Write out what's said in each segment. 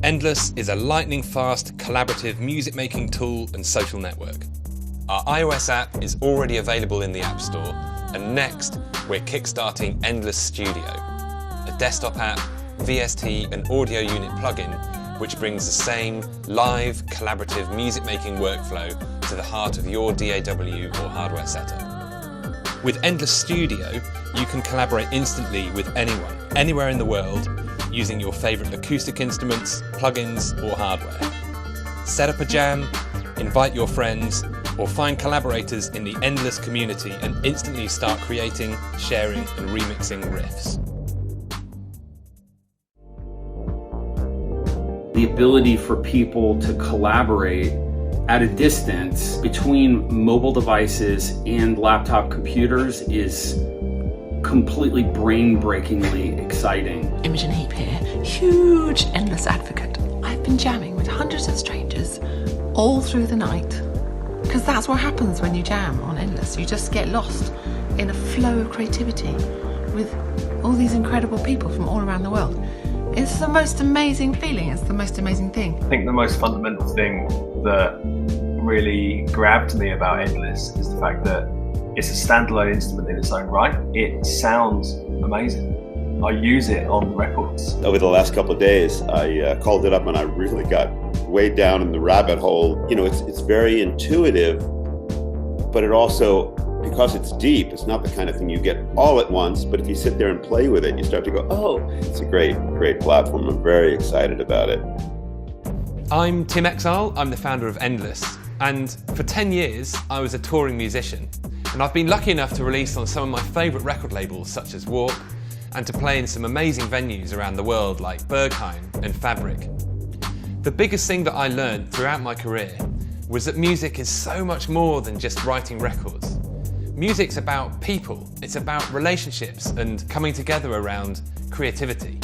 Endless is a lightning-fast, collaborative music-making tool and social network. Our iOS app is already available in the App Store, and next, we're kickstarting Endless Studio, a desktop app, VST and audio unit plugin which brings the same live, collaborative music-making workflow to the heart of your DAW or hardware setup. With Endless Studio, you can collaborate instantly with anyone, anywhere in the world, using your favourite acoustic instruments, plugins or hardware. Set up a jam, invite your friends, or find collaborators in the Endless community and instantly start creating, sharing and remixing riffs. The ability for people to collaborate at a distance between mobile devices and laptop computers is completely brain-breakingly exciting. Imogen Heap here, huge Endless advocate. I've been jamming with hundreds of strangers all through the night, because that's what happens when you jam on Endless. You just get lost in a flow of creativity with all these incredible people from all around the world. It's the most amazing feeling, it's the most amazing thing. I think the most fundamental thing that really grabbed me about Endless is the fact that it's a standalone instrument in its own right. It sounds amazing. I use it on records. Over the last couple of days, I called it up and I really got way down in the rabbit hole. You know, it's very intuitive, but it also, because it's deep, it's not the kind of thing you get all at once, but if you sit there and play with it, you start to go, oh, it's a great, great platform. I'm very excited about it. I'm Tim Exile, I'm the founder of Endless, and for 10 years I was a touring musician, and I've been lucky enough to release on some of my favourite record labels such as Warp, and to play in some amazing venues around the world like Berghain and Fabric. The biggest thing that I learned throughout my career was that music is so much more than just writing records. Music's about people, it's about relationships and coming together around creativity.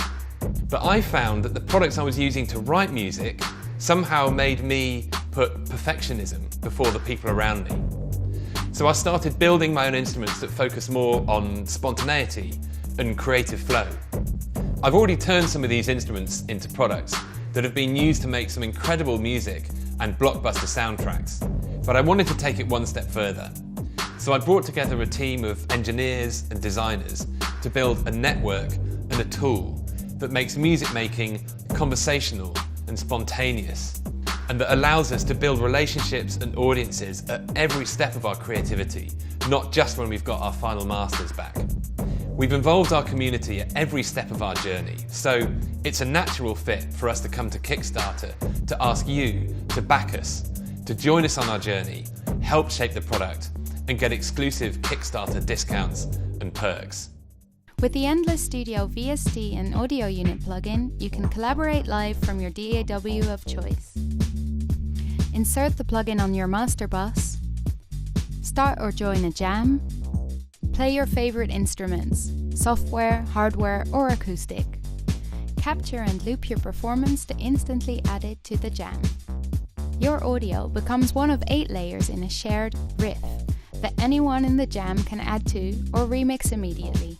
But I found that the products I was using to write music somehow made me put perfectionism before the people around me. So I started building my own instruments that focus more on spontaneity and creative flow. I've already turned some of these instruments into products that have been used to make some incredible music and blockbuster soundtracks, but I wanted to take it one step further. So I brought together a team of engineers and designers to build a network and a tool that makes music making conversational and spontaneous, and that allows us to build relationships and audiences at every step of our creativity, not just when we've got our final masters back. We've involved our community at every step of our journey, so it's a natural fit for us to come to Kickstarter to ask you to back us, to join us on our journey, help shape the product, and get exclusive Kickstarter discounts and perks. With the Endless Studio VST and audio unit plugin, you can collaborate live from your DAW of choice. Insert the plugin on your master bus, start or join a jam, play your favorite instruments, software, hardware or acoustic. Capture and loop your performance to instantly add it to the jam. Your audio becomes one of 8 layers in a shared riff that anyone in the jam can add to or remix immediately.